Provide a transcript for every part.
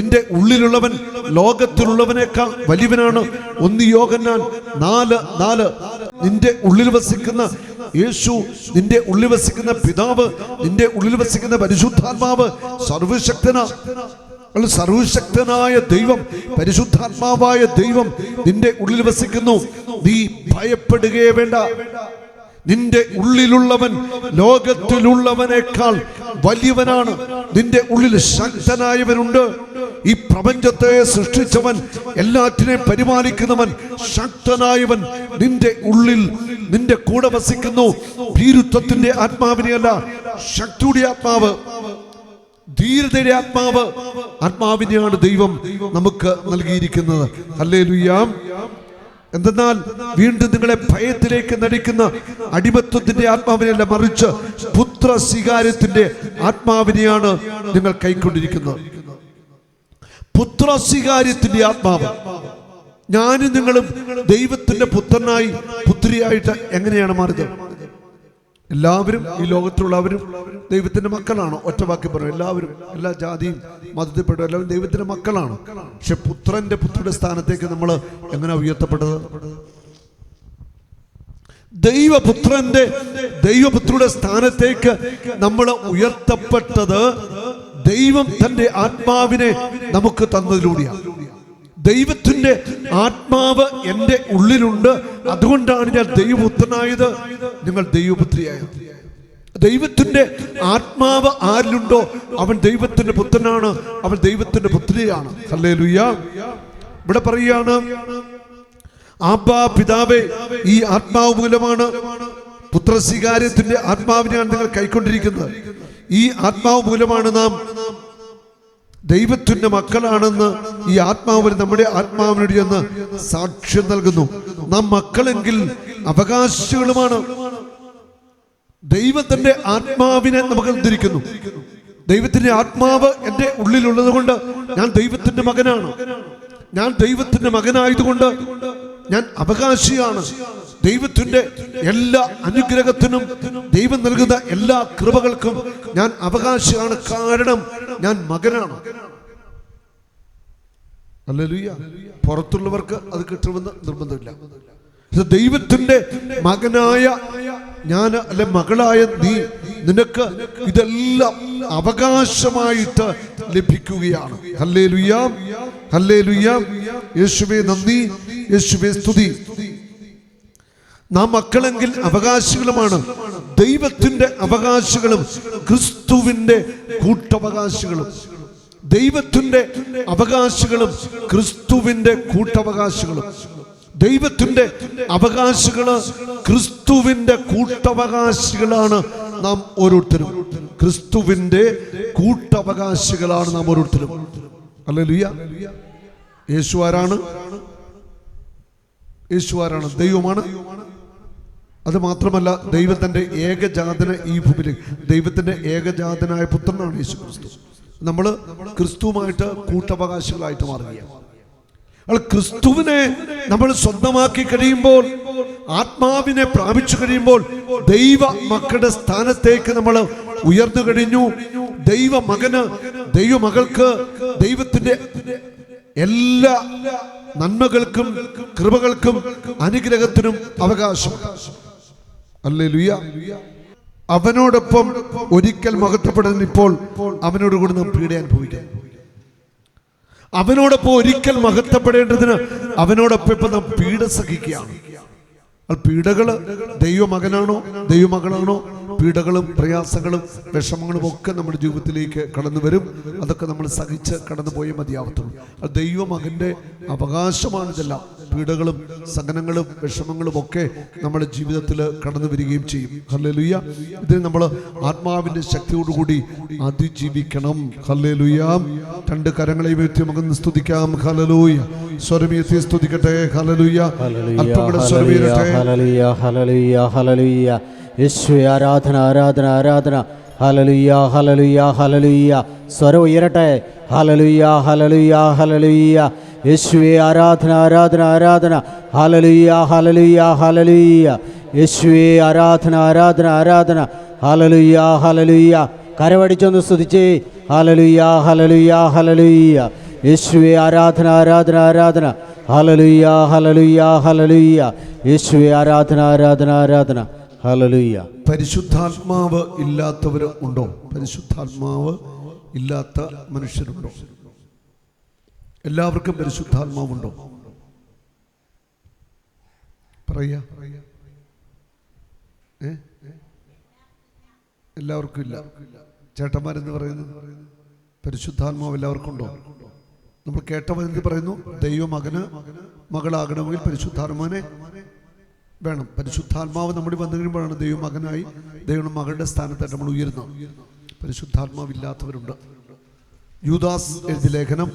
നിന്റെ ഉള്ളിലുള്ളവൻ ലോകത്തിലുള്ളവനേക്കാൾ വലിയവനാണ്. 1 യോഹന്നാൻ 4:4. നിന്റെ ഉള്ളിൽ വസിക്കുന്ന യേശു, നിന്റെ ഉള്ളിൽ വസിക്കുന്ന പിതാവ്, നിന്റെ ഉള്ളിൽ വസിക്കുന്ന പരിശുദ്ധാത്മാവ് സർവശക്തനായ ദൈവം, പരിശുദ്ധാത്മാവായ ദൈവം നിന്റെ ഉള്ളിൽ വസിക്കുന്നു. നീ ഭയപ്പെടുകയേ വേണ്ട. നിന്റെ ഉള്ളിലുള്ളവൻ ലോകത്തിലുള്ളവനേക്കാൾ വലിയവനാണ്. നിന്റെ ഉള്ളിൽ ശക്തനായവനുണ്ട്. ഈ പ്രപഞ്ചത്തെ സൃഷ്ടിച്ചവൻ, എല്ലാറ്റിനെയും പരിപാലിക്കുന്നവൻ, ശക്തനായവൻ നിന്റെ ഉള്ളിൽ നിന്റെ കൂടെ വസിക്കുന്നു. ഭീരുത്വത്തിന്റെ ആത്മാവിനെയല്ല, ശക്തിയുടെ ആത്മാവ്, ധീരതയുടെ ആത്മാവിനെയാണ് ദൈവം നമുക്ക് നൽകിയിരിക്കുന്നത്. ഹല്ലേലൂയ. എന്തെന്നാൽ വീണ്ടും നിങ്ങളെ ഭയത്തിലേക്ക് നയിക്കുന്ന അടിമത്വത്തിന്റെ ആത്മാവിനെയല്ല, മറിച്ച് പുത്ര സ്വീകാര്യത്തിന്റെ ആത്മാവിനെയാണ് നിങ്ങൾ കൈക്കൊണ്ടിരിക്കുന്നത്. പുത്ര സ്വീകാര്യത്തിന്റെ ആത്മാവ്. ഞാനും നിങ്ങളും ദൈവത്തിന്റെ പുത്രനായി, പുത്രിയായിട്ട് എങ്ങനെയാണ് മാറിയത്? എല്ലാവരും, ഈ ലോകത്തിലുള്ളവരും ദൈവത്തിന്റെ മക്കളാണ്. ഒറ്റ വാക്കി പറയും, എല്ലാവരും, എല്ലാ ജാതിയും മതത്തിൽപ്പെട്ട എല്ലാവരും ദൈവത്തിന്റെ മക്കളാണ്. പക്ഷെ പുത്രന്റെ സ്ഥാനത്തേക്ക് നമ്മൾ എങ്ങനെ ഉയർത്തപ്പെട്ടത്? ദൈവപുത്രയുടെ സ്ഥാനത്തേക്ക് നമ്മൾ ഉയർത്തപ്പെട്ടത് ദൈവം തന്റെ ആത്മാവിനെ നമുക്ക് തന്നതിലൂടെയാണ്. ദൈവത്തിന്റെ ആത്മാവ് എൻ്റെ ഉള്ളിലുണ്ട്, അതുകൊണ്ടാണ് ഞാൻ ദൈവപുത്രനായത്, നിങ്ങൾ ദൈവപുത്രിയായത്. ദൈവത്തിന്റെ ആത്മാവ് ആരിലുണ്ടോ അവൻ ദൈവത്തിന്റെ പുത്രനാണ്, അവൻ ദൈവത്തിന്റെ പുത്രിയാണ്. ഹല്ലേലൂയ. ഇവിടെ പറയുകയാണ്, ആബാ പിതാവേ, ഈ ആത്മാവ് മൂലമാണ്, പുത്രസ്വീകാര്യത്തിന്റെ ആത്മാവിനെയാണ് നിങ്ങൾ കൈക്കൊണ്ടിരിക്കുന്നത്. ഈ ആത്മാവ് മൂലമാണ് നാം ദൈവത്തിന്റെ മക്കളാണെന്ന് ഈ ആത്മാവ് നമ്മുടെ ആത്മാവിനോട് എന്ന് സാക്ഷ്യം നൽകുന്നു. നാം മക്കളെങ്കിൽ അവകാശികളുമാണ്. ദൈവത്തിന്റെ ആത്മാവിനെ നമുക്ക് തന്നിരിക്കുന്നു. ദൈവത്തിന്റെ ആത്മാവ് എൻ്റെ ഉള്ളിലുള്ളത് കൊണ്ട് ഞാൻ ദൈവത്തിന്റെ മകനാണ്. ഞാൻ ദൈവത്തിന്റെ മകനായതുകൊണ്ട് ഞാൻ അവകാശിയാണ്. ദൈവത്തിന്റെ എല്ലാ അനുഗ്രഹത്തിനും, ദൈവം നൽകുന്ന എല്ലാ കൃപകൾക്കും ഞാൻ അവകാശിയാണ്. കാരണം ഞാൻ മകനാണ്. ഹല്ലേലൂയ. പുറത്തുള്ളവർക്ക് അത് കിട്ടുമെന്ന് നിർബന്ധമില്ല. ദൈവത്തിന്റെ മകനായ ഞാൻ, അല്ലെ മകളായ നീ, നിനക്ക് ഇതെല്ലാം അവകാശമായിട്ട് ലഭിക്കുകയാണ്. Hallelujah, hallelujah. യേശുവേ നന്ദി, യേശുവേ സ്തുതി. നാം മക്കളെങ്കിൽ അവകാശികളുമാണ്. ദൈവത്തിന്റെ അവകാശികളും ക്രിസ്തുവിന്റെ കൂട്ടവകാശികളും. ദൈവത്തിന്റെ അവകാശികളും ക്രിസ്തുവിന്റെ കൂട്ടവകാശികളും. ദൈവത്തിന്റെ അവകാശികള്, ക്രിസ്തുവിന്റെ കൂട്ടവകാശികളാണ് നാം ഓരോരുത്തരും. ക്രിസ്തുവിന്റെ കൂട്ടവകാശികളാണ് നാം ഓരോരുത്തരും. ഹല്ലേലൂയ. യേശു ആരാണ്? യേശു ആരാണ്? ദൈവമാണ്. അത് മാത്രമല്ല, ദൈവത്തിന്റെ ഏകജാതന ഈ ഭൂമിയിൽ, ദൈവത്തിന്റെ ഏകജാതനായ പുത്രനാണ് യേശു ക്രിസ്തു. നമ്മൾ ക്രിസ്തുവുമായിട്ട് കൂട്ടവകാശികളായിട്ട് മാറുകയാണ്. ക്രിസ്തുവിനെ നമ്മൾ സ്വന്തമാക്കി കഴിയുമ്പോൾ, ആത്മാവിനെ പ്രാപിച്ചു കഴിയുമ്പോൾ, ദൈവ മക്കളുടെ സ്ഥാനത്തേക്ക് നമ്മൾ ഉയർന്നു കഴിഞ്ഞു. ദൈവമകന്, ദൈവമകൾക്ക് ദൈവത്തിന്റെ എല്ലാ നന്മകൾക്കും കൃപകൾക്കും അനുഗ്രഹത്തിനും അവകാശം. ഹല്ലേലൂയ. അവനോടൊപ്പം ഒരിക്കൽ മഹത്വപ്പെടുന്ന ഇപ്പോൾ അവനോട് കൂടി നാം പീഡ അനുഭവിക്കാം. അവനോടൊപ്പം ഒരിക്കൽ മഹത്വപ്പെടേണ്ടതിന് അവനോടൊപ്പം ഇപ്പൊ നാം പീഡ സഹിക്കുകയാണ്. പീഡകള് ദൈവമകനാണോ ദൈവമകളാണോ, പീഡകളും പ്രയാസങ്ങളും വിഷമങ്ങളും ഒക്കെ നമ്മുടെ ജീവിതത്തിലേക്ക് കടന്നു വരും. അതൊക്കെ നമ്മൾ സഹിച്ച് കടന്നു പോയേ മതിയാവത്തുള്ളൂ. ദൈവമകന്റെ അവകാശമാണിതെല്ലാം. പീഡകളും സഹനങ്ങളും വിഷമങ്ങളും ഒക്കെ നമ്മുടെ ജീവിതത്തിൽ കടന്നു വരികയും ചെയ്യും. ഹല്ലേലൂയ. ഇതിന് നമ്മൾ ആത്മാവിന്റെ ശക്തിയോടുകൂടി അതിജീവിക്കണം. ഹല്ലേലൂയ. രണ്ട് കരങ്ങളെ ഉയർത്തി നമുക്ക് സ്തുതിക്കാം. ഹല്ലേലൂയ. സ്വരമേറ്റി സ്തുതിക്കട്ടെ. ഹല്ലേലൂയ. അല്പം സ്വരമേറട്ടെ. Hallelujah, hallelujah, hallelujah. യേശുവേ ആരാധന, ആരാധന, ആരാധന. Hallelujah, hallelujah, hallelujah. സ്വരം ഉയരട്ടെ. Hallelujah, hallelujah, hallelujah. യേശുവേ ആരാധന, ആരാധന, ആരാധന. Hallelujah, hallelujah, hallelujah. യേശുവേ ആരാധന, ആരാധന, ആരാധന. Hallelujah, hallelujah. കരവടിച്ചൊന്ന് സ്തുതിച്ചേ. Hallelujah, hallelujah, hallelujah. യേശുവേ ആരാധന ആരാധന ആരാധന. Hallelujah hallelujah hallelujah. യേശുവേ ആരാധന ആരാധന ആരാധന. ഹല്ലേലൂയ. പരിശുദ്ധാത്മാവ് ഇല്ലാത്തവർ ഉണ്ടോ? പരിശുദ്ധാത്മാവ് ഇല്ലാത്ത മനുഷ്യരുണ്ടോ? എല്ലാവർക്കും പരിശുദ്ധാത്മാവുണ്ടോ? പറയാ. എല്ലാവർക്കും ഇല്ല. ചേട്ടന്മാരെന്ന് പറയുന്നത് പരിശുദ്ധാത്മാവ് എല്ലാവർക്കും ഉണ്ടോ? നമ്മൾ കേട്ടവരെന്ത് പറയുന്നു? ദൈവമകന് മകളാകണമെങ്കിൽ പരിശുദ്ധാത്മാവിനെ വേണം. പരിശുദ്ധാത്മാവ് നമ്മുടെ വന്നു കഴിയുമ്പോഴാണ് ദൈവമകനായി ദൈവം മകളുടെ സ്ഥാനത്തായിട്ട് നമ്മൾ ഉയരുന്നത്. പരിശുദ്ധാത്മാവില്ലാത്തവരുണ്ട്. യൂദാസ് എഴുതിയ ലേഖനം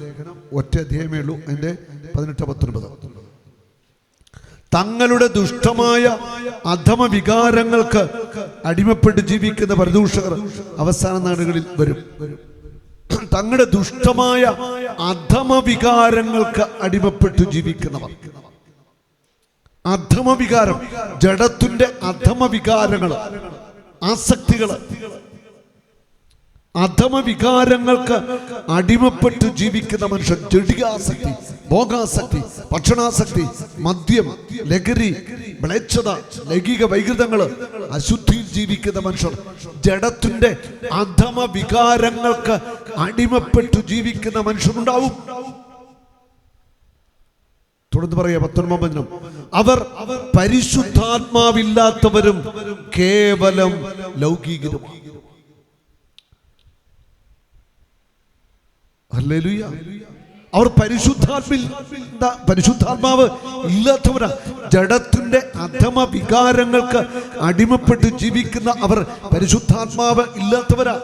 ഒറ്റ അധ്യായമേ ഉള്ളൂ, അതിൻ്റെ 18-19. തങ്ങളുടെ ദുഷ്ടമായ അധമ വികാരങ്ങൾക്ക് അടിമപ്പെട്ട് ജീവിക്കുന്ന പരദൂഷകർ അവസാന നാടുകളിൽ വരും. തങ്ങളുടെ ദുഷ്ടമായ അധമ വികാരങ്ങൾക്ക് അടിമപ്പെട്ടു ജീവിക്കുന്നവർ. അധമ വികാരം, ജഡത്തിന്റെ അധമ വികാരങ്ങൾ, ആസക്തികൾ, അധമ വികാരങ്ങൾക്ക് അടിമപ്പെട്ടു ജീവിക്കുന്ന മനുഷ്യൻ. ജഡികാസക്തി, ഭോഗാസക്തി, ഭക്ഷണാസക്തി, മദ്യം, ലഹരി, മ്ലേച്ഛത, ലൈംഗിക വൈകൃതങ്ങൾ, അശുദ്ധിയിൽ ജീവിക്കുന്ന മനുഷ്യർ. ജഡത്തിന്റെ അധമ വികാരങ്ങൾക്ക് അടിമപ്പെട്ടു ജീവിക്കുന്ന മനുഷ്യരുണ്ടാവും. തുടർന്ന് പറയാ 19 അവർ പരിശുദ്ധാത്മാവില്ലാത്തവരും കേവലം ലൗകികരുമാണ്. ഹല്ലേലൂയ. അവർ പരിശുദ്ധാത്മാവ് ഇല്ലാത്തവരാ. ജഡത്തിന്റെ അധമ വികാരങ്ങൾക്ക് അടിമപ്പെട്ട് ജീവിക്കുന്ന അവർ പരിശുദ്ധാത്മാവ് ഇല്ലാത്തവരാ.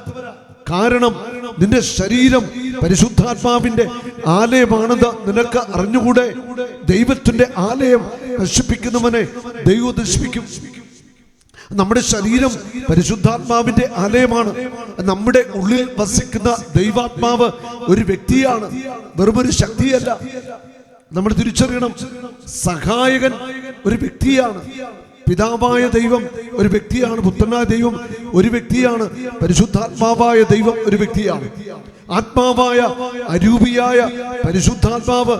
കാരണം നിന്റെ ശരീരം പരിശുദ്ധാത്മാവിന്റെ ആലയമാണെന്ന് നിനക്ക് അറിഞ്ഞുകൂടെ? ദൈവത്തിന്റെ ആലയം നശിപ്പിക്കുന്നവനെ ദൈവം നശിപ്പിക്കും. നമ്മുടെ ശരീരം പരിശുദ്ധാത്മാവിന്റെ ആലയമാണ്. നമ്മുടെ ഉള്ളിൽ വസിക്കുന്ന ദൈവാത്മാവ് ഒരു വ്യക്തിയാണ്, വെറുമൊരു ശക്തിയല്ല. നമ്മൾ തിരിച്ചറിയണം. സഹായകൻ ഒരു വ്യക്തിയാണ്. പിതാവായ ദൈവം ഒരു വ്യക്തിയാണ്. പുത്രനായ ദൈവം ഒരു വ്യക്തിയാണ്. പരിശുദ്ധാത്മാവായ ദൈവം ഒരു വ്യക്തിയാണ്. ആത്മാവായ അരൂപിയായ പരിശുദ്ധാത്മാവ്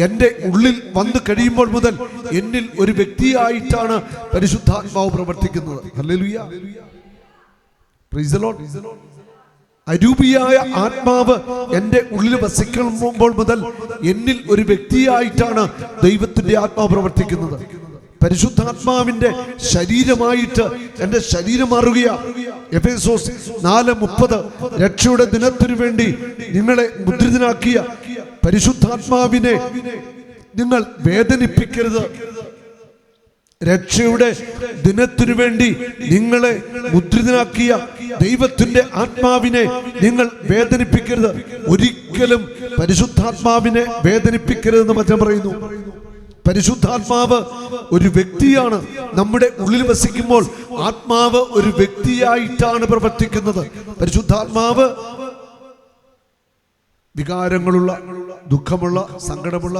എൻ്റെ ഉള്ളിൽ വന്നു കഴിയുമ്പോൾ മുതൽ എന്നിൽ ഒരു വ്യക്തിയായിട്ടാണ് പരിശുദ്ധാത്മാവ് പ്രവർത്തിക്കുന്നത്. Hallelujah, praise the lord. അരൂപിയായ ആത്മാവ് എൻ്റെ ഉള്ളിൽ വസിക്കുമ്പോൾ മുതൽ എന്നിൽ ഒരു വ്യക്തിയായിട്ടാണ് ദൈവത്തിന്റെ ആത്മാവ് പ്രവർത്തിക്കുന്നത്. പരിശുദ്ധാത്മാവിന്റെ ശരീരമായിട്ട് എൻ്റെ ശരീരം മാറുകയാ. എഫേസോസ് 4:30 രക്ഷയുടെ ദിനത്തിനു വേണ്ടി നിങ്ങളെ മുദ്രിതനാക്കിയ പരിശുദ്ധാത്മാവിനെ നിങ്ങൾ വേദനിപ്പിക്കരുത്. രക്ഷയുടെ ദിനത്തിനു വേണ്ടി നിങ്ങളെ മുദ്രിതനാക്കിയ ദൈവത്തിന്റെ ആത്മാവിനെ നിങ്ങൾ വേദനിപ്പിക്കരുത്. ഒരിക്കലും പരിശുദ്ധാത്മാവിനെ വേദനിപ്പിക്കരുതെന്ന് വചനം പറയുന്നു. പരിശുദ്ധാത്മാവ് ഒരു വ്യക്തിയാണ്. നമ്മുടെ ഉള്ളിൽ വസിക്കുമ്പോൾ ആത്മാവ് ഒരു വ്യക്തിയായിട്ടാണ് പ്രവർത്തിക്കുന്നത്. പരിശുദ്ധാത്മാവ് വികാരങ്ങളുള്ള, ദുഃഖമുള്ള, സങ്കടമുള്ള,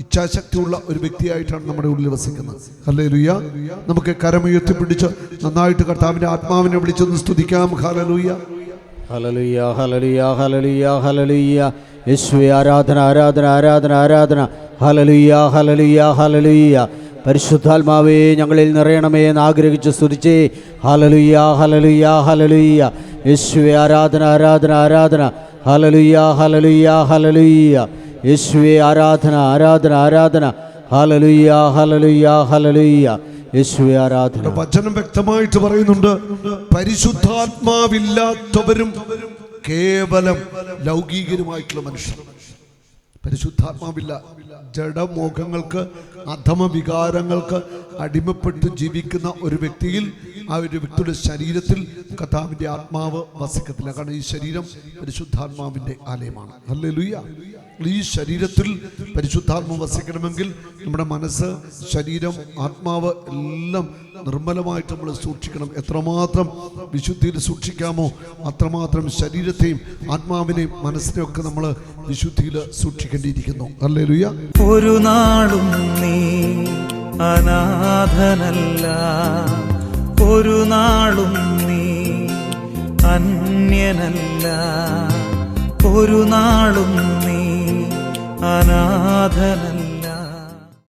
ഇച്ഛാശക്തിയുള്ള ഒരു വ്യക്തിയായിട്ടാണ് നമ്മുടെ ഉള്ളിൽ വസിക്കുന്നത്. ഹല്ലേലൂയ. നമുക്ക് കരമുയർത്തി പിടിച്ച് നന്നായിട്ട് കർത്താവിന്റെ ആത്മാവിനെ വിളിച്ചൊന്ന് സ്തുതിക്കാം. Hallelujah, hallelujah, hallelujah, hallelujah, hallelujah. യേശുവേ ആരാധന ആരാധന ആരാധന ആരാധന. Hallelujah, hallelujah, hallelujah. പരിശുദ്ധാത്മാവേ ഞങ്ങളിൽ നിറയണമേ എന്ന് ആഗ്രഹിച്ച് സ്തുതിച്ചേ. Hallelujah, hallelujah, hallelujah. യേശുവേ ആരാധന ആരാധന ആരാധന. Hallelujah, hallelujah, hallelujah. യേശുവേ ആരാധന ആരാധന ആരാധന. Hallelujah, hallelujah, hallelujah. യേശുവേ ആരാധന. വചനം വ്യക്തമായിട്ട് പറയുന്നുണ്ട്, പരിശുദ്ധാത്മാവില്ലാത്തവരും കേവലം ലൗകികരുമായിട്ടുള്ള മനുഷ്യർ. പരിശുദ്ധാത്മാവില്ല. ജഡമോഹങ്ങൾക്ക്, അധമ വികാരങ്ങൾക്ക് അടിമപ്പെട്ട് ജീവിക്കുന്ന ഒരു വ്യക്തിയിൽ, ആ ഒരു വ്യക്തിയുടെ ശരീരത്തിൽ കർത്താവിന്റെ ആത്മാവ് വസിക്കത്തില്ല. കാരണം ഈ ശരീരം പരിശുദ്ധാത്മാവിന്റെ ആലയമാണ്. ഹല്ലേലൂയ. ഈ ശരീരത്തിൽ പരിശുദ്ധാത്മാവ് വസിക്കണമെങ്കിൽ നമ്മുടെ മനസ്സ്, ശരീരം, ആത്മാവ് എല്ലാം നിർമ്മലമായിട്ട് നമ്മൾ സൂക്ഷിക്കണം. എത്രമാത്രം വിശുദ്ധിയിൽ സൂക്ഷിക്കാമോ അത്രമാത്രം ശരീരത്തെയും ആത്മാവിനെയും മനസ്സിനെയും ഒക്കെ നമ്മൾ വിശുദ്ധിയിൽ സൂക്ഷിക്കേണ്ടിയിരിക്കുന്നു. ഹല്ലേലൂയ. ഒരു നാളും നീ അനാഥനല്ല, ഒരു നാളും നീ അന്യനല്ല, ഒരു നാളും നീ അനാഥനല്ല.